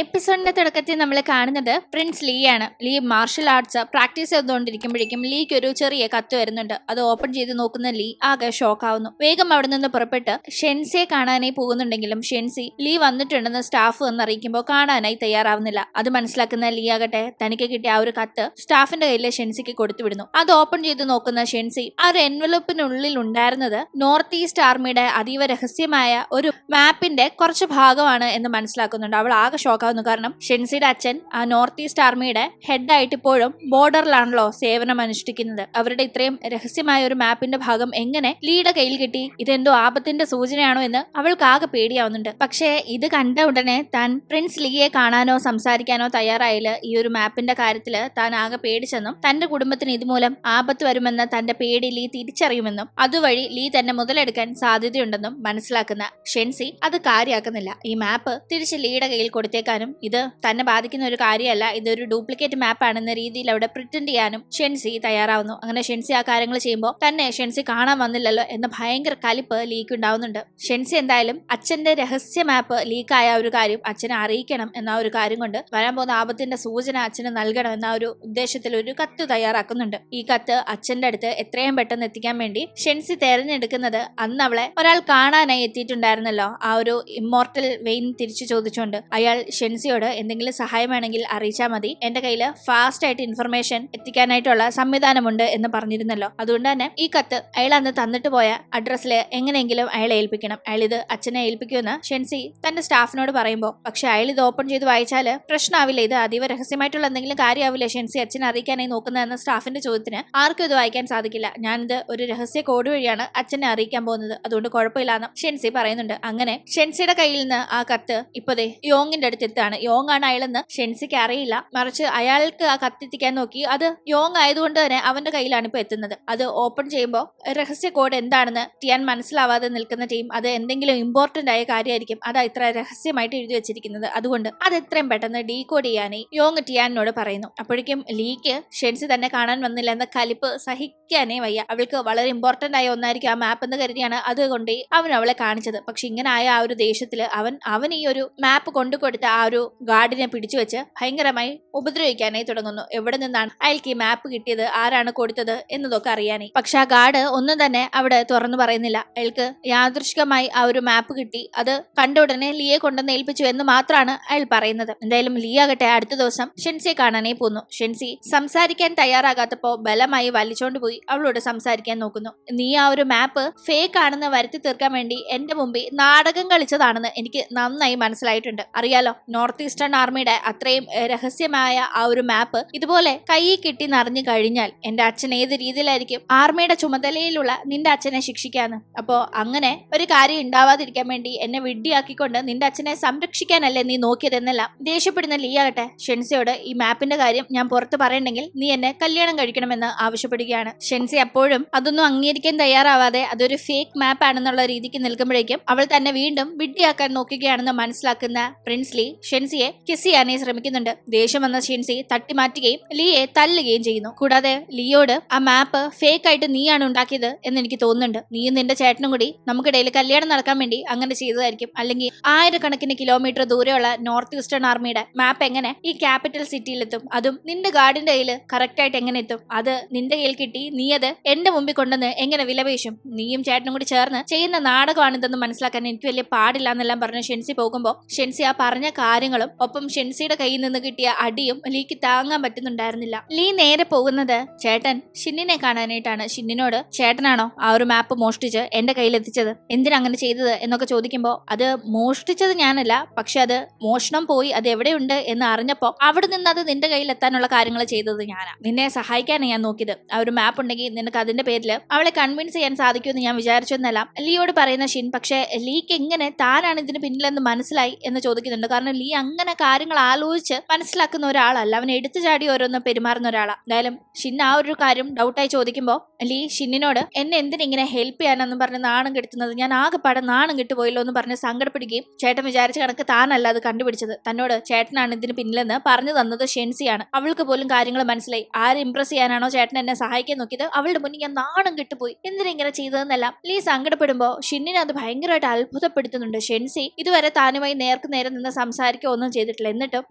എപ്പിസോഡിന്റെ തുടക്കത്തിൽ നമ്മൾ കാണുന്നത് പ്രിൻസ് ലീ ആണ്. ലീ മാർഷൽ ആർട്സ് പ്രാക്ടീസ് ചെയ്തുകൊണ്ടിരിക്കുമ്പോഴേക്കും ലീക്ക് ഒരു ചെറിയ കത്ത് വരുന്നുണ്ട്. അത് ഓപ്പൺ ചെയ്ത് നോക്കുന്ന ലീ ആകെ ഷോക്ക് ആവുന്നു. വേഗം അവിടെ നിന്ന് പുറപ്പെട്ട് ഷെൻസിയെ കാണാനായി പോകുന്നുണ്ടെങ്കിലും ഷെൻസി ലീ വന്നിട്ടുണ്ടെന്ന് സ്റ്റാഫ് വന്നറിയിക്കുമ്പോൾ കാണാനായി തയ്യാറാവുന്നില്ല. അത് മനസ്സിലാക്കുന്ന ലീ ആകട്ടെ തനിക്ക് കിട്ടിയ ആ ഒരു കത്ത് സ്റ്റാഫിന്റെ കയ്യിൽ ഷെൻസിക്ക് കൊടുത്തുവിടുന്നു. അത് ഓപ്പൺ ചെയ്ത് നോക്കുന്ന ഷെൻസി ആ ഒരു എൻവലപ്പിനുള്ളിൽ ഉണ്ടായിരുന്നത് നോർത്ത് ഈസ്റ്റ് ആർമിയുടെ അതീവ രഹസ്യമായ ഒരു മാപ്പിന്റെ കുറച്ച് ഭാഗമാണ് എന്ന് മനസ്സിലാക്കുന്നുണ്ട്. അവൾ ആകെ ഷോക്ക് ആവുന്നു. കാരണം ഷെൻസിയുടെ അച്ഛൻ ആ നോർത്ത് ഈസ്റ്റ് ആർമിയുടെ ഹെഡായിട്ട് ഇപ്പോഴും ബോർഡറിലാണല്ലോ സേവനം അനുഷ്ഠിക്കുന്നത്. അവരുടെ ഇത്രയും രഹസ്യമായ ഒരു മാപ്പിന്റെ ഭാഗം എങ്ങനെ ലീയുടെ കയ്യിൽ കിട്ടി? ഇതെന്തോ ആപത്തിന്റെ സൂചനയാണോ എന്ന് അവൾക്ക് ആകെ പേടിയാവുന്നുണ്ട്. പക്ഷേ ഇത് കണ്ട ഉടനെ താൻ പ്രിൻസ് ലീയെ കാണാനോ സംസാരിക്കാനോ തയ്യാറായില്ല. ഈ ഒരു മാപ്പിന്റെ കാര്യത്തില് താൻ ആകെ പേടിച്ചെന്നും തന്റെ കുടുംബത്തിന് ഇതുമൂലം ആപത്ത് വരുമെന്ന് തന്റെ പേടി ലീ തിരിച്ചറിയുമെന്നും അതുവഴി ലീ തന്നെ മുതലെടുക്കാൻ സാധ്യതയുണ്ടെന്നും മനസ്സിലാക്കുന്ന ഷെൻസി അത് കാര്യമാക്കുന്നില്ല. ഈ മാപ്പ് തിരിച്ച് ലീയുടെ കയ്യിൽ കൊടുത്തേക്കാനും ഇത് തന്നെ ബാധിക്കുന്ന ഒരു കാര്യമല്ല, ഇതൊരു ഡ്യൂപ്ലിക്കേറ്റ് മാപ്പ് ആണെന്ന രീതിയിൽ അവിടെ പ്രിറ്റൻഡ് ചെയ്യാനും ഷെൻസി തയ്യാറാവുന്നു. അങ്ങനെ ഷെൻസി ആ കാര്യങ്ങൾ ചെയ്യുമ്പോൾ തന്നെ ഷെൻസി കാണാൻ വന്നില്ലല്ലോ എന്ന ഭയങ്കര കലിപ്പ് ലീക്ക് ഉണ്ടാവുന്നുണ്ട്. ഷെൻസി എന്തായാലും അച്ഛന്റെ രഹസ്യ മാപ്പ് ലീക്കായ ഒരു കാര്യം അച്ഛനെ അറിയിക്കണം എന്ന ഒരു കാര്യം കൊണ്ട് വരാൻ പോകുന്ന ആപത്തിന്റെ സൂചന അച്ഛന് നൽകണം എന്ന ഒരു ഉദ്ദേശത്തിൽ ഒരു കത്ത് തയ്യാറാക്കുന്നുണ്ട്. ഈ കത്ത് അച്ഛന്റെ അടുത്ത് എത്രയും പെട്ടെന്ന് എത്തിക്കാൻ വേണ്ടി ഷെൻസി തെരഞ്ഞെടുക്കുന്നത് അന്ന് അവളെ ഒരാൾ കാണാനായി എത്തിയിട്ടുണ്ടായിരുന്നല്ലോ, ആ ഒരു ഇമ്മോർട്ടൽ വെയിൻ തിരിച്ചു ചോദിച്ചുകൊണ്ട്. അയാൾ ഷെൻസിയോട് എന്തെങ്കിലും സഹായം വേണമെങ്കിൽ അറിയിച്ചാൽ മതി, എന്റെ കയ്യിൽ ഫാസ്റ്റ് ആയിട്ട് ഇൻഫർമേഷൻ എത്തിക്കാനായിട്ടുള്ള സംവിധാനമുണ്ട് എന്ന് പറഞ്ഞിരുന്നല്ലോ. അതുകൊണ്ട് തന്നെ ഈ കത്ത് അയാൾ അന്ന് തന്നിട്ട് പോയ അഡ്രസ്സിൽ എങ്ങനെയെങ്കിലും അയാളെ ഏൽപ്പിക്കണം. അയാൾ ഇത് അച്ഛനെ ഏൽപ്പിക്കുമെന്ന് ഷെൻസി തന്റെ സ്റ്റാഫിനോട് പറയുമ്പോൾ, പക്ഷെ അയാൾ ഇത് ഓപ്പൺ ചെയ്ത് വായിച്ചാല് പ്രശ്നമാവില്ല, ഇത് അതീവ രഹസ്യമായിട്ടുള്ള എന്തെങ്കിലും കാര്യമാവില്ല ഷെൻസി അച്ഛനെ അറിയിക്കാനായി നോക്കുന്നതെന്ന സ്റ്റാഫിന്റെ ചോദ്യത്തിന് ആർക്കും ഇത് വായിക്കാൻ സാധിക്കില്ല. ഞാനിത് ഒരു രഹസ്യ കോഡ് വഴിയാണ് അച്ഛനെ അറിയിക്കാൻ പോകുന്നത്, അതുകൊണ്ട് കുഴപ്പമില്ലാന്ന് ഷെൻസി പറയുന്നുണ്ട്. അങ്ങനെ ഷെൻസിയുടെ കയ്യിൽ നിന്ന് ആ കത്ത് ഇപ്പതേ യോങ്ങിന്റെ അടുത്ത് എത്താണ്. യോങ് ആണ് അയാളെന്ന് ഷെൻസിക്ക് അറിയില്ല, മറിച്ച് അയാൾക്ക് ആ കത്തെത്തിക്കാൻ നോക്കി അത് യോങ് ആയതുകൊണ്ട് തന്നെ അവന്റെ കയ്യിലാണ് ഇപ്പൊ എത്തുന്നത്. അത് ഓപ്പൺ ചെയ്യുമ്പോൾ രഹസ്യ കോഡ് എന്താണെന്ന് ടിയാൻ മനസ്സിലാവാതെ നിൽക്കുന്ന ടീം അത് എന്തെങ്കിലും ഇമ്പോർട്ടന്റ് ആയ കാര്യമായിരിക്കും, അതാ ഇത്ര രഹസ്യമായിട്ട് എഴുതി വെച്ചിരിക്കുന്നത്, അതുകൊണ്ട് അത് എത്രയും പെട്ടെന്ന് ഡീകോഡ് ചെയ്യാനായി യോങ് ടിയാനോട് പറയുന്നു. അപ്പോഴേക്കും ലീക്ക് ഷെൻസി തന്നെ കാണാൻ വന്നില്ല എന്ന കലിപ്പ് സഹിക്കാനേ വയ്യ. അവൾക്ക് വളരെ ഇമ്പോർട്ടന്റ് ആയ ഒന്നായിരിക്കും ആ മാപ്പ് എന്ന് കരുതിയാണ് അതുകൊണ്ട് അവൻ അവളെ കാണിച്ചത്. പക്ഷെ ഇങ്ങനെ ആയ ആ ഒരു ദേഷ്യത്തില് അവൻ ഈ ഒരു മാപ്പ് കൊണ്ടുകൊടുത്ത ആ ഒരു ഗാർഡിനെ പിടിച്ചു വെച്ച് ഭയങ്കരമായി ഉപദ്രവിക്കാനായി തുടങ്ങുന്നു. എവിടെ നിന്നാണ് അയാൾക്ക് ഈ മാപ്പ് കിട്ടിയത്, ആരാണ് കൊടുത്തത് എന്നതൊക്കെ അറിയാനായി. പക്ഷെ ആ ഗാർഡ് ഒന്നും തന്നെ അവിടെ തുറന്നു പറയുന്നില്ല. അയാൾക്ക് യാദൃശികമായി ആ ഒരു മാപ്പ് കിട്ടി, അത് കണ്ട ഉടനെ ലീയെ കൊണ്ടുവന്ന് ഏൽപ്പിച്ചു എന്ന് മാത്രമാണ് അയാൾ പറയുന്നത്. എന്തായാലും ലീ ആകട്ടെ അടുത്ത ദിവസം ഷെൻസിയെ കാണാനായി പോന്നു. ഷെൻസി സംസാരിക്കാൻ തയ്യാറാകാത്തപ്പോ ബലമായി വലിച്ചോണ്ട് പോയി അവളോട് സംസാരിക്കാൻ നോക്കുന്നു. നീ ആ ഒരു മാപ്പ് ഫേക്ക് ആണെന്ന് വരുത്തി തീർക്കാൻ വേണ്ടി എന്റെ മുമ്പിൽ നാടകം കളിച്ചതാണെന്ന് എനിക്ക് നന്നായി മനസ്സിലായിട്ടുണ്ട്. അറിയാലോ, നോർത്ത് ഈസ്റ്റേൺ ആർമിയുടെ അത്രയും രഹസ്യമായ ആ ഒരു മാപ്പ് ഇതുപോലെ കൈ കിട്ടി നിറഞ്ഞു കഴിഞ്ഞാൽ എന്റെ അച്ഛൻ ഏത് രീതിയിലായിരിക്കും ആർമിയുടെ ചുമതലയിലുള്ള നിന്റെ അച്ഛനെ ശിക്ഷിക്കാന്ന്. അപ്പോ അങ്ങനെ ഒരു കാര്യം ഉണ്ടാവാതിരിക്കാൻ വേണ്ടി എന്നെ വിഡ്ഢിയാക്കിക്കൊണ്ട് നിന്റെ അച്ഛനെ സംരക്ഷിക്കാനല്ലേ നീ നോക്കിയതെന്നെല്ലാം ദേഷ്യപ്പെടുന്ന ലീ ആകട്ടെ ഷെൻസിയോട് ഈ മാപ്പിന്റെ കാര്യം ഞാൻ പുറത്ത് പറയണമെങ്കിൽ നീ എന്നെ കല്യാണം കഴിക്കണമെന്ന് ആവശ്യപ്പെടുകയാണ്. ഷെൻസി അപ്പോഴും അതൊന്നും അംഗീകരിക്കാൻ തയ്യാറാവാതെ അതൊരു ഫേക്ക് മാപ്പ് ആണെന്നുള്ള രീതിക്ക് നിൽക്കുമ്പോഴേക്കും അവൾ തന്നെ വീണ്ടും വിഡ്ഢിയാക്കാൻ നോക്കുകയാണെന്ന് മനസ്സിലാക്കുന്ന പ്രിൻസ് ലീ ഷെൻസിയെ കിസ് ചെയ്യാനായി ശ്രമിക്കുന്നുണ്ട്. ദേഷ്യം വന്ന ഷെൻസി തട്ടി മാറ്റുകയും ലീയെ തല്ലുകയും ചെയ്യുന്നു. കൂടാതെ ലീയോട് ആ മാപ്പ് ഫേക്ക് ആയിട്ട് നീയാണ് ഉണ്ടാക്കിയത് എന്ന് എനിക്ക് തോന്നുന്നുണ്ട്, നീയും നിന്റെ ചേട്ടനും കൂടി നമുക്കിടയിൽ കല്യാണം നടക്കാൻ വേണ്ടി അങ്ങനെ ചെയ്തതായിരിക്കും, അല്ലെങ്കിൽ ആയിരക്കണക്കിന് കിലോമീറ്റർ ദൂരെയുള്ള നോർത്ത് ഈസ്റ്റേൺ ആർമിയുടെ മാപ്പ് എങ്ങനെ ഈ ക്യാപിറ്റൽ സിറ്റിയിലെത്തും, അതും നിന്റെ ഗാർഡിന്റെ കയ്യിൽ കറക്റ്റ് ആയിട്ട് എങ്ങനെ എത്തും, അത് നിന്റെ കയ്യിൽ കിട്ടി നീ അത് എന്റെ മുമ്പിൽ കൊണ്ടുവന്ന് എങ്ങനെ വിലപേശും, നീയും ചേട്ടനും കൂടി ചേർന്ന് ചെയ്യുന്ന നാടകമാണിതെന്ന് മനസ്സിലാക്കാൻ എനിക്ക് വലിയ പാടില്ല എന്നെല്ലാം പറഞ്ഞ് ഷെൻസി പോകുമ്പോൾ ഷെൻസി ആ പറഞ്ഞ കാര്യങ്ങളും ഒപ്പം ഷെൻസിയുടെ കയ്യിൽ നിന്ന് കിട്ടിയ അടിയും ലീക്ക് താങ്ങാൻ പറ്റുന്നുണ്ടായിരുന്നില്ല. ലീ നേരെ പോകുന്നത് ചേട്ടൻ ഷിന്നിനെ കാണാനായിട്ടാണ്. ഷിന്നിനോട് ചേട്ടനാണോ ആ ഒരു മാപ്പ് മോഷ്ടിച്ച് എന്റെ കയ്യിൽ എത്തിച്ചത്, എന്തിനാ അങ്ങനെ ചെയ്തത് എന്നൊക്കെ ചോദിക്കുമ്പോൾ അത് മോഷ്ടിച്ചത് ഞാനല്ല, പക്ഷെ അത് മോഷണം പോയി അത് എവിടെയുണ്ട് എന്ന് അറിഞ്ഞപ്പോ അവിടെ നിന്ന് അത് നിന്റെ കയ്യിൽ എത്താനുള്ള കാര്യങ്ങൾ ചെയ്തത് ഞാനാ, നിന്നെ സഹായിക്കാനാണ് ഞാൻ നോക്കിയത്. ആ ഒരു മാപ്പ് ഉണ്ടെങ്കിൽ നിനക്ക് അതിന്റെ പേരിൽ അവളെ കൺവിൻസ് ചെയ്യാൻ സാധിക്കുമെന്ന് ഞാൻ വിചാരിച്ചെന്നല്ല ലീയോട് പറയുന്ന ഷിൻ. പക്ഷെ ലീക്ക് എങ്ങനെ താനാണ് ഇതിന് പിന്നിലെന്ന് മനസ്സിലായി എന്ന് ചോദിക്കുന്നുണ്ട്. കാരണം ലീ അങ്ങനെ കാര്യങ്ങൾ ആലോചിച്ച് മനസ്സിലാക്കുന്ന ഒരാളല്ല, അവൻ എടുത്തു ചാടി ഓരോന്ന് പെരുമാറുന്ന ഒരാളാണ്. എന്തായാലും ഷിൻ ആ ഒരു കാര്യം ഡൗട്ടായി ചോദിക്കുമ്പോൾ ലീ ഷിന്നിനോട് എന്നെ എന്തിനിങ്ങനെ ഹെൽപ്പ് ചെയ്യാനെന്നും പറഞ്ഞ് നാണം കെടുത്തുന്നത്, ഞാൻ ആകെപ്പാടെ നാണം കെട്ടുപോയല്ലോ എന്ന് പറഞ്ഞ് സങ്കടപ്പെടുകയും ചേട്ടൻ വിചാരിച്ച കണക്ക് താനല്ല അത് കണ്ടുപിടിച്ചത്, തന്നോട് ചേട്ടനാണ് ഇതിന് പിന്നിലെന്ന് പറഞ്ഞു തന്നത് ഷെൻസിയാണ്. അവൾക്ക് പോലും കാര്യങ്ങൾ മനസ്സിലായി. ആരെ ഇംപ്രസ് ചെയ്യാനാണോ ചേട്ടൻ എന്നെ സഹായിക്കാൻ നോക്കിയത് അവളുടെ മുന്നിൽ ഞാൻ നാണം കെട്ടുപോയി, എന്തിനിങ്ങനെ ചെയ്തതെന്നെല്ലാം ലീ സങ്കടപ്പെടുമ്പോൾ ഷിന്നിനെ അത് ഭയങ്കരമായിട്ട് അത്ഭുതപ്പെടുത്തുന്നുണ്ട്. ഷെൻസി ഇതുവരെ താനുമായി നേർക്ക് നേരെ നിന്ന് സംസാരിച്ചു സംസാരിക്കുകയോ ഒന്നും ചെയ്തിട്ടില്ല. എന്നിട്ടും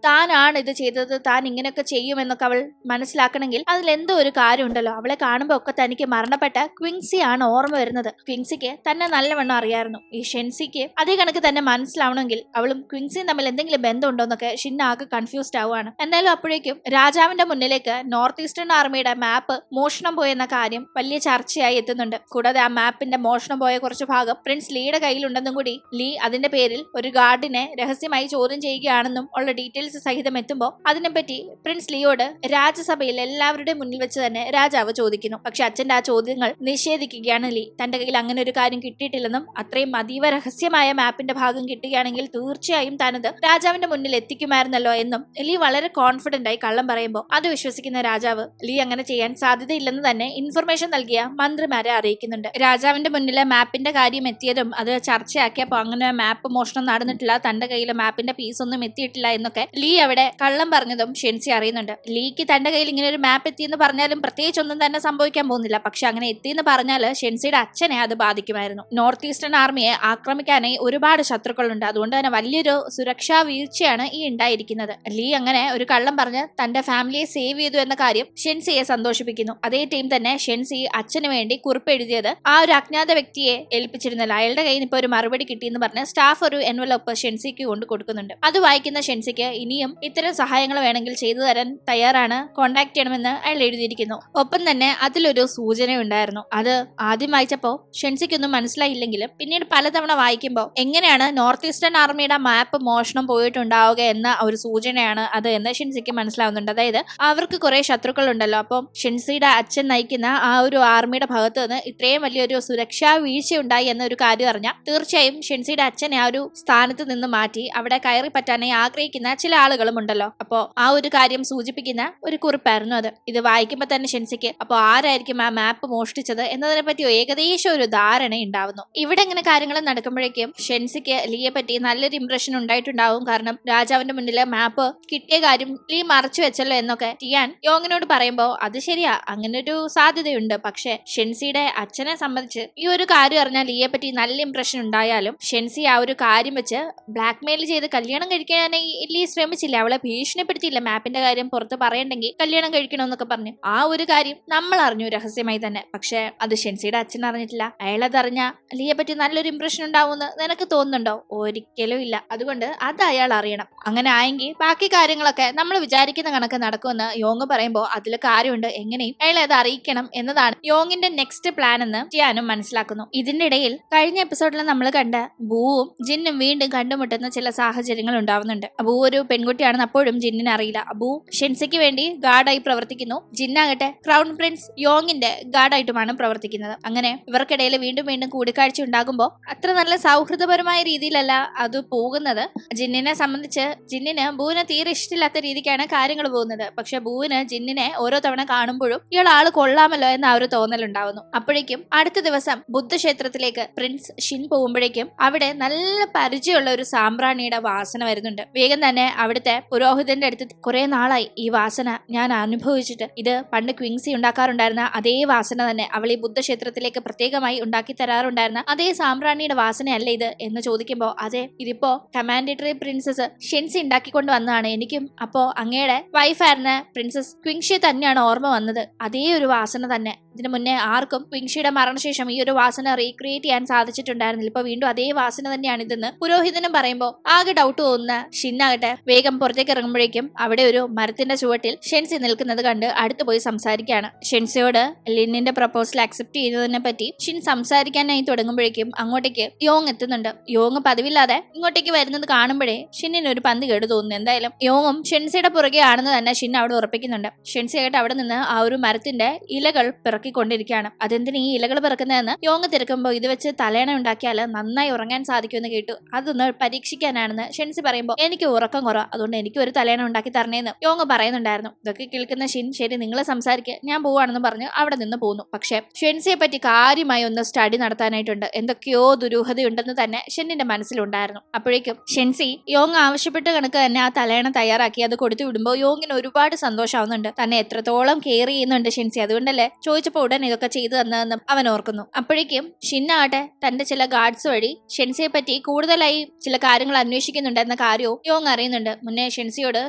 താനാണ് ഇത് ചെയ്തത്, താൻ ഇങ്ങനെയൊക്കെ ചെയ്യുമെന്നൊക്കെ അവൾ മനസ്സിലാക്കണമെങ്കിൽ അതിലെന്തോ ഒരു കാര്യം ഉണ്ടല്ലോ. അവളെ കാണുമ്പോൾ ഒക്കെ തനിക്ക് മരണപ്പെട്ട ക്വിൻസി ആണ് ഓർമ്മ വരുന്നത്. ക്വിൻസിക്ക് തന്നെ നല്ലവണ്ണം അറിയായിരുന്നു. ഈ ഷെൻസിക്ക് അതേ കണക്ക് തന്നെ മനസ്സിലാവണമെങ്കിൽ അവളും ക്വിൻസിയും തമ്മിൽ എന്തെങ്കിലും ബന്ധമുണ്ടോന്നൊക്കെ ഷിൻ ആകെ കൺഫ്യൂസ്ഡ് ആവുകയാണ്. എന്തായാലും അപ്പോഴേക്കും രാജാവിന്റെ മുന്നിലേക്ക് നോർത്ത് ഈസ്റ്റേൺ ആർമിയുടെ മാപ്പ് മോഷണം പോയെന്ന കാര്യം വലിയ ചർച്ചയായി എത്തുന്നുണ്ട്. കൂടാതെ ആ മാപ്പിന്റെ മോഷണം പോയ കുറച്ച് ഭാഗം പ്രിൻസ് ലീയുടെ കയ്യിലുണ്ടെന്നും കൂടി ലീ അതിന്റെ പേരിൽ ഒരു ഗാർഡിനെ രഹസ്യമായി ചോദ്യം ചെയ്യുകയാണെന്നും ഉള്ള ഡീറ്റെയിൽസ് സഹിതം എത്തുമ്പോൾ അതിനെപ്പറ്റി പ്രിൻസ് ലീയോട് രാജ്യസഭയിൽ എല്ലാവരുടെയും മുന്നിൽ വെച്ച് തന്നെ രാജാവ് ചോദിക്കുന്നു. പക്ഷെ അച്ഛന്റെ ആ ചോദ്യങ്ങൾ നിഷേധിക്കുകയാണ് ലീ. തന്റെ കയ്യിൽ അങ്ങനെ ഒരു കാര്യം കിട്ടിയിട്ടില്ലെന്നും അത്രയും അതീവ രഹസ്യമായ മാപ്പിന്റെ ഭാഗം കിട്ടുകയാണെങ്കിൽ തീർച്ചയായും താനത് രാജാവിന്റെ മുന്നിൽ എത്തിക്കുമായിരുന്നല്ലോ എന്നും ലീ വളരെ കോൺഫിഡന്റ് ആയി കള്ളം പറയുമ്പോൾ അത് വിശ്വസിക്കുന്ന രാജാവ് ലീ അങ്ങനെ ചെയ്യാൻ സാധ്യതയില്ലെന്ന് തന്നെ ഇൻഫർമേഷൻ നൽകിയ മന്ത്രിമാരെ അറിയിക്കുന്നുണ്ട്. രാജാവിന്റെ മുന്നിലെ മാപ്പിന്റെ കാര്യം എത്തിയതും അത് ചർച്ചയാക്കിയപ്പോ അങ്ങനെ മാപ്പ് മോഷണം നടന്നിട്ടില്ല, തന്റെ കയ്യിൽ മാപ്പിന്റെ പീസ് ഒന്നും എത്തിയിട്ടില്ല എന്നൊക്കെ ലീ അവിടെ കള്ളം പറഞ്ഞതും ഷെൻസി അറിയുന്നുണ്ട്. ലീക്ക് തന്റെ കയ്യിൽ ഇങ്ങനെ ഒരു മാപ്പ് എത്തിയെന്ന് പറഞ്ഞാലും പ്രത്യേകിച്ചൊന്നും തന്നെ സംഭവിക്കാൻ പോകുന്നില്ല. പക്ഷെ അങ്ങനെ എത്തിയെന്ന് പറഞ്ഞാൽ ഷെൻസിയുടെ അച്ഛനെ അത് ബാധിക്കുമായിരുന്നു. നോർത്ത് ഈസ്റ്റേൺ ആർമിയെ ആക്രമിക്കാനായി ഒരുപാട് ശത്രുക്കളുണ്ട്. അതുകൊണ്ട് തന്നെ വലിയൊരു സുരക്ഷാ വീഴ്ചയാണ് ഈ ഉണ്ടായിരിക്കുന്നത്. ലീ അങ്ങനെ ഒരു കള്ളം പറഞ്ഞ് തന്റെ ഫാമിലിയെ സേവ് ചെയ്തു എന്ന കാര്യം ഷെൻസിയെ സന്തോഷിപ്പിക്കുന്നു. അതേ ടൈം തന്നെ ഷെൻസി അച്ഛന് വേണ്ടി കുറിപ്പ് എഴുതിയത് ആ ഒരു അജ്ഞാത വ്യക്തിയെ ഏൽപ്പിച്ചിരുന്നില്ല. അയാളുടെ കയ്യിൽ ഇപ്പോൾ ഒരു മറുപടി കിട്ടിയെന്ന് പറഞ്ഞ് സ്റ്റാഫ് ഒരു എൻവലപ്പ് ഷെൻസിക്ക് കൊണ്ട് കൊടുക്കുന്നുണ്ട്. അത് വായിക്കുന്ന ഷെൻസിക്ക് ഇനിയും ഇത്തരം സഹായങ്ങൾ വേണമെങ്കിൽ ചെയ്തു തരാൻ തയ്യാറാണ്, കോണ്ടാക്ട് ചെയ്യണമെന്ന് അയാൾ എഴുതിയിരിക്കുന്നു. ഒപ്പം തന്നെ അതിലൊരു സൂചന ഉണ്ടായിരുന്നു. അത് ആദ്യം വായിച്ചപ്പോൾ ഷെൻസിക്കൊന്നും മനസ്സിലായില്ലെങ്കിലും പിന്നീട് പലതവണ വായിക്കുമ്പോൾ എങ്ങനെയാണ് നോർത്ത് ഈസ്റ്റേൺ ആർമിയുടെ മാപ്പ് മോഷണം പോയിട്ടുണ്ടാവുക എന്ന ഒരു സൂചനയാണ് അത് എന്ന് ഷെൻസിക്ക് മനസ്സിലാവുന്നുണ്ട്. അതായത് അവർക്ക് കുറെ ശത്രുക്കൾ ഉണ്ടല്ലോ. അപ്പം ഷെൻസിയുടെ അച്ഛൻ നയിക്കുന്ന ആ ഒരു ആർമിയുടെ ഭാഗത്ത് നിന്ന് ഇത്രയും വലിയൊരു സുരക്ഷാ വീഴ്ച ഉണ്ടായി എന്നൊരു കാര്യം അറിഞ്ഞാൽ തീർച്ചയായും ഷെൻസിയുടെ അച്ഛനെ ആ ഒരു സ്ഥാനത്ത് നിന്ന് മാറ്റി അവിടെ കയറി പറ്റാനായി ആഗ്രഹിക്കുന്ന ചില ആളുകളും ഉണ്ടല്ലോ. അപ്പോ ആ ഒരു കാര്യം സൂചിപ്പിക്കുന്ന ഒരു കുറിപ്പായിരുന്നു അത്. ഇത് വായിക്കുമ്പോൾ തന്നെ ഷെൻസിക്ക് അപ്പോൾ ആരായിരിക്കും ആ മാപ്പ് മോഷ്ടിച്ചത് എന്നതിനെ പറ്റി ഏകദേശം ഒരു ധാരണ ഉണ്ടാവുന്നു. ഇവിടെ ഇങ്ങനെ കാര്യങ്ങൾ നടക്കുമ്പോഴേക്കും ഷെൻസിക്ക് ലീയെ പറ്റി നല്ലൊരു ഇംപ്രഷൻ ഉണ്ടായിട്ടുണ്ടാവും. കാരണം രാജാവിന്റെ മുന്നിൽ മാപ്പ് കിട്ടിയ കാര്യം ലീ മറച്ചു വെച്ചല്ലോ എന്നൊക്കെ ടിയാൻ യോങ്ങിനോട് പറയുമ്പോൾ അത് ശരിയാ, അങ്ങനെ ഒരു സാധ്യതയുണ്ട്. പക്ഷെ ഷെൻസിയുടെ അച്ഛനെ സംബന്ധിച്ച് ഈ ഒരു കാര്യം അറിഞ്ഞാൽ ലീയെ പറ്റി നല്ല ഇംപ്രഷൻ ഉണ്ടായാലും ഷെൻസി ആ ഒരു കാര്യം വെച്ച് ബ്ലാക്ക് മെയിൽ ചെയ്ത് കല്യാണം കഴിക്കാനായി ലീ ശ്രമിച്ചില്ല. അവളെ ഭീഷണിപ്പെടുത്തിയില്ല. മാപ്പിന്റെ കാര്യം പുറത്ത് പറയണ്ടെങ്കിൽ കല്യാണം കഴിക്കണമെന്നൊക്കെ പറഞ്ഞു. ആ ഒരു കാര്യം നമ്മൾ അറിഞ്ഞു രഹസ്യമായി തന്നെ. പക്ഷെ അത് ഷെൻസിയുടെ അച്ഛൻ അറിഞ്ഞിട്ടില്ല. അയാളതറിഞ്ഞ ലീയെ പറ്റി നല്ലൊരു ഇംപ്രഷൻ ഉണ്ടാവുമെന്ന് നിനക്ക് തോന്നുന്നുണ്ടോ? ഒരിക്കലും ഇല്ല. അതുകൊണ്ട് അത് അയാൾ അറിയണം. അങ്ങനെ ആയെങ്കിൽ ബാക്കി കാര്യങ്ങളൊക്കെ നമ്മൾ വിചാരിക്കുന്ന കണക്ക് നടക്കുമെന്ന് യോങ് പറയുമ്പോൾ അതിൽ കാര്യമുണ്ട്. എങ്ങനെയും അയാളെ അത് അറിയിക്കണം എന്നതാണ് യോങ്ങിന്റെ നെക്സ്റ്റ് പ്ലാൻ എന്ന് ജിയാനും മനസ്സിലാക്കുന്നു. ഇതിന്റെ ഇടയിൽ കഴിഞ്ഞ എപ്പിസോഡിൽ നമ്മൾ കണ്ട ബൂവും ജിന്നും വീണ്ടും കണ്ടുമുട്ടുന്ന ചില സാഹചര്യങ്ങൾ ഉണ്ടാവുന്നുണ്ട്. ബൂ ഒരു പെൺകുട്ടിയാണെന്ന് അപ്പോഴും ജിന്നിന് അറിയില്ല. ബൂ ഷെൻസിക്ക് വേണ്ടി ഗാർഡായി പ്രവർത്തിക്കുന്നു. ജിന്നാകട്ടെ ക്രൗൺ പ്രിൻസ് യോങ്ങിന്റെ ഗാർഡായിട്ടുമാണ് പ്രവർത്തിക്കുന്നത്. അങ്ങനെ ഇവർക്കിടയിൽ വീണ്ടും വീണ്ടും കൂടിക്കാഴ്ച ഉണ്ടാകുമ്പോൾ അത്ര നല്ല സൗഹൃദപരമായ രീതിയിലല്ല അത് പോകുന്നത്. ജിന്നിനെ സംബന്ധിച്ച് ജിന്നിന് ബൂവിനെ തീരെ ഇഷ്ടമില്ലാത്ത രീതിക്കാണ് കാര്യങ്ങൾ പോകുന്നത്. പക്ഷെ ബൂവിന് ജിന്നിനെ ഓരോ തവണ കാണുമ്പോഴും ഇയാൾ ആള് കൊള്ളാമല്ലോ എന്ന ആ ഒരു തോന്നലുണ്ടാവുന്നു. അപ്പോഴേക്കും അടുത്ത ദിവസം ബുദ്ധക്ഷേത്രത്തിലേക്ക് പ്രിൻസ് ഷിൻ പോകുമ്പോഴേക്കും അവിടെ നല്ല പരിചയമുള്ള ഒരു സാമ്പ്രാണിയുടെ വാസന വരുന്നുണ്ട്. വേഗം തന്നെ അവിടുത്തെ പുരോഹിതന്റെ അടുത്ത് കുറെ നാളായി ഈ വാസന ഞാൻ അനുഭവിച്ചിട്ട്, ഇത് പണ്ട് ക്വിൻസി ഉണ്ടാക്കാറുണ്ടായിരുന്ന അതേ വാസന തന്നെ, അവൾ ഈ ബുദ്ധക്ഷേത്രത്തിലേക്ക് പ്രത്യേകമായി ഉണ്ടാക്കി തരാറുണ്ടായിരുന്ന അതേ സാമ്പ്രാണിയുടെ വാസനയല്ല ഇത് എന്ന് ചോദിക്കുമ്പോൾ അതെ, ഇതിപ്പോ കമാൻഡേറ്ററി പ്രിൻസസ് ഷെൻസി ഉണ്ടാക്കിക്കൊണ്ട് വന്നതാണ്. എനിക്കും അപ്പോ അങ്ങയുടെ വൈഫായിരുന്ന പ്രിൻസസ് ക്വിൻഷി തന്നെയാണ് ഓർമ്മ വന്നത്. അതേ ഒരു വാസന തന്നെ. ഇതിനു മുന്നേ ആർക്കും ക്വിൻഷിയുടെ മരണശേഷം ഈ ഒരു വാസന റീക്രിയേറ്റ് ചെയ്യാൻ സാധിച്ചിട്ടുണ്ടായിരുന്നില്ല. ഇപ്പൊ വീണ്ടും അതേ വാസന തന്നെയാണ് ഇതെന്ന് പുരോഹിതനും പറയുമ്പോൾ ആകെ ഡൗട്ട് തോന്നുന്ന ഷിന്നാകട്ടെ വേഗം പുറത്തേക്ക് ഇറങ്ങുമ്പോഴേക്കും അവിടെ ഒരു മരത്തിന്റെ ചുവട്ടിൽ ഷെൻസി നിൽക്കുന്നത് കണ്ട് അടുത്ത് പോയി സംസാരിക്കുകയാണ്. ഷെൻസിയോട് ലിന്നിന്റെ പ്രപ്പോസൽ അക്സെപ്റ്റ് ചെയ്യുന്നതിനെ പറ്റി ഷിൻ സംസാരിക്കാനായി തുടങ്ങുമ്പോഴേക്കും അങ്ങോട്ടേക്ക് യോങ് എത്തുന്നുണ്ട്. യോങ് പതിവില്ലാതെ ഇങ്ങോട്ടേക്ക് വരുന്നത് കാണുമ്പോഴേ ഷിന്നിന് ഒരു പന്തി കേട് തോന്നുന്നു. എന്തായാലും യോങ്ങും ഷെൻസിയുടെ പുറകെ ആണെന്ന് തന്നെ ഷിൻ അവിടെ ഉറപ്പിക്കുന്നുണ്ട്. ഷെൻസി ആയിട്ട് അവിടെ നിന്ന് ആ ഒരു മരത്തിന്റെ ഇലകൾ പിറക്കിക്കൊണ്ടിരിക്കുകയാണ്. അതെന്തിന് ഈ ഇലകൾ പിറക്കുന്നതെന്ന് യോങ് തിരക്കുമ്പോൾ ഇത് വെച്ച് തലേണ ഉണ്ടാക്കിയാൽ നന്നായി ഉറങ്ങാൻ സാധിക്കുമെന്ന് കേട്ടു, അതൊന്ന് പരീക്ഷിക്കാനാണെന്ന് ഷെൻസി പറയുമ്പോൾ എനിക്ക് ഉറക്കം കുറവ്, അതുകൊണ്ട് എനിക്ക് ഒരു തലേണ ഉണ്ടാക്കി തരണേന്ന് യോങ് പറയുന്നുണ്ടായിരുന്നു. ഇതൊക്കെ കേൾക്കുന്ന ഷിൻ ശരി നിങ്ങൾ സംസാരിക്കുക, ഞാൻ പോവാണെന്ന് പറഞ്ഞ് അവിടെ നിന്ന് പോകുന്നു. പക്ഷെ ഷെൻസിയെ പറ്റി കാര്യമായി ഒന്ന് സ്റ്റഡി നടത്താനായിട്ടുണ്ട്. എന്തൊക്കെയോ ദുരൂഹതയുണ്ടെന്ന് തന്നെ ഷെന്നിന്റെ മനസ്സിലുണ്ടായിരുന്നു. അപ്പോഴേക്കും ഷെൻസി യോങ് ആവശ്യപ്പെട്ട കണക്ക് തന്നെ ആ തലേണ തയ്യാറാക്കി അത് കൊടുത്തു വിടുമ്പോൾ യോങ്ങിന് ഒരുപാട് സന്തോഷമാവുന്നുണ്ട്. തന്നെ എത്രത്തോളം കെയർ ചെയ്യുന്നുണ്ട് ഷെൻസി. അതുകൊണ്ടല്ലേ ചോദിച്ച ചോദിച്ചപ്പോൾ ഉടൻ ഇതൊക്കെ ചെയ്തു തന്നതെന്ന് അവൻ ഓർക്കുന്നു. അപ്പോഴേക്കും ഷിന്നാകട്ടെ തന്റെ ചില ഗാർഡ്സ് വഴി ഷെൻസിയെ പറ്റി കൂടുതലായി ചില കാര്യങ്ങൾ അന്വേഷിക്കുന്നുണ്ടെന്ന കാര്യവും യോങ് അറിയുന്നുണ്ട്. മുന്നേ ഷെൻസിയോട്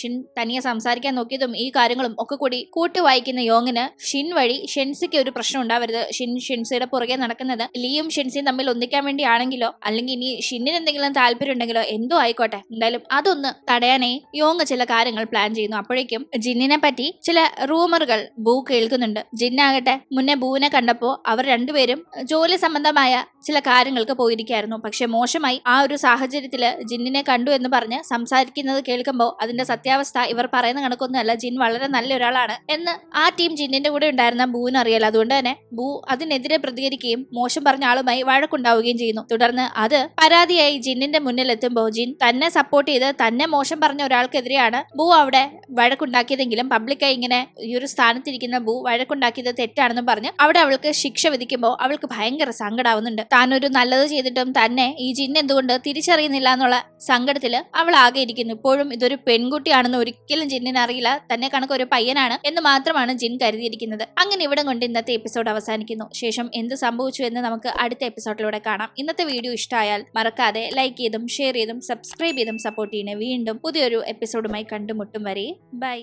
ഷിൻ തനിയെ സംസാരിക്കാൻ നോക്കിയതും ഈ കാര്യങ്ങളും ഒക്കെ കൂടി കൂട്ടി വായിക്കുന്ന യോങ്ങിന് ഷിൻ വഴി ഷെൻസിക്ക് ഒരു പ്രശ്നം ഉണ്ടാവരുത്, ഷെൻസിയുടെ പുറകെ നടക്കുന്നത് ലീയും ഷെൻസിയും തമ്മിൽ ഒന്നിക്കാൻ വേണ്ടിയാണെങ്കിലോ അല്ലെങ്കിൽ ഇനി ഷിന്നിന് എന്തെങ്കിലും താല്പര്യം ഉണ്ടെങ്കിലോ എന്തോ ആയിക്കോട്ടെ, എന്തായാലും അതൊന്ന് തടയാനായി യോങ് ചില കാര്യങ്ങൾ പ്ലാൻ ചെയ്യുന്നു. അപ്പോഴേക്കും ജിന്നിനെ പറ്റി ചില റൂമറുകൾ ബൂ കേൾക്കുന്നുണ്ട്. ജിന്നാകട്ടെ മുന്നേ ബൂവിനെ കണ്ടപ്പോ അവർ രണ്ടുപേരും ജോലി സംബന്ധമായ ചില കാര്യങ്ങൾക്ക് പോയിരിക്കായിരുന്നു. പക്ഷെ മോശമായി ആ ഒരു സാഹചര്യത്തില് ജിന്നിനെ കണ്ടു എന്ന് പറഞ്ഞ് സംസാരിക്കുന്നത് കേൾക്കുമ്പോൾ അതിന്റെ സത്യാവസ്ഥ ഇവർ പറയുന്ന കണക്കൊന്നുമല്ല, ജിൻ വളരെ നല്ലൊരാളാണ് എന്ന് ആ ടീം ജിന്നിന്റെ കൂടെ ഉണ്ടായിരുന്ന ബൂവിന് അറിയാലോ. അതുകൊണ്ട് തന്നെ ബൂ അതിനെതിരെ പ്രതികരിക്കുകയും മോശം പറഞ്ഞ ആളുമായി വഴക്കുണ്ടാവുകയും ചെയ്യുന്നു. തുടർന്ന് അത് പരാതിയായി ജിന്നിന്റെ മുന്നിൽ എത്തുമ്പോൾ ജിൻ തന്നെ സപ്പോർട്ട് ചെയ്ത് തന്നെ മോശം പറഞ്ഞ ഒരാൾക്കെതിരെയാണ് ബൂ അവിടെ വഴക്കുണ്ടാക്കിയതെങ്കിലും പബ്ലിക്കായി ഇങ്ങനെ ഈ ഒരു സ്ഥാനത്തിരിക്കുന്ന ബൂ വഴക്കുണ്ടാക്കിയത് തെറ്റാണെന്ന് പറഞ്ഞ് അവിടെ അവൾക്ക് ശിക്ഷ വിധിക്കുമ്പോൾ അവൾക്ക് ഭയങ്കര സങ്കടാവുന്നുണ്ട്. താനൊരു നല്ലത് ചെയ്തിട്ടും തന്നെ ഈ ജിൻ എന്തുകൊണ്ട് തിരിച്ചറിയുന്നില്ല എന്നുള്ള സങ്കടത്തില് അവൾ ആകെ ഇരിക്കുന്നു. ഇപ്പോഴും ഇതൊരു പെൺകുട്ടിയാണെന്ന് ഒരിക്കലും ജിന്നിന് അറിയില്ല, തന്നെ കണക്ക് ഒരു പയ്യനാണ് എന്ന് മാത്രമാണ് ജിൻ കരുതിയിരിക്കുന്നത്. അങ്ങനെ ഇവിടെ കൊണ്ട് ഇന്നത്തെ എപ്പിസോഡ് അവസാനിക്കുന്നു. ശേഷം എന്ത് സംഭവിച്ചു എന്ന് നമുക്ക് അടുത്ത എപ്പിസോഡിലൂടെ കാണാം. ഇന്നത്തെ വീഡിയോ ഇഷ്ടമായാൽ മറക്കാതെ ലൈക്ക് ചെയ്തും ഷെയർ ചെയ്തും സബ്സ്ക്രൈബ് ചെയ്തും സപ്പോർട്ട് ചെയ്യണേ. വീണ്ടും പുതിയൊരു എപ്പിസോഡുമായി കണ്ടുമുട്ടും വരെ ബൈ.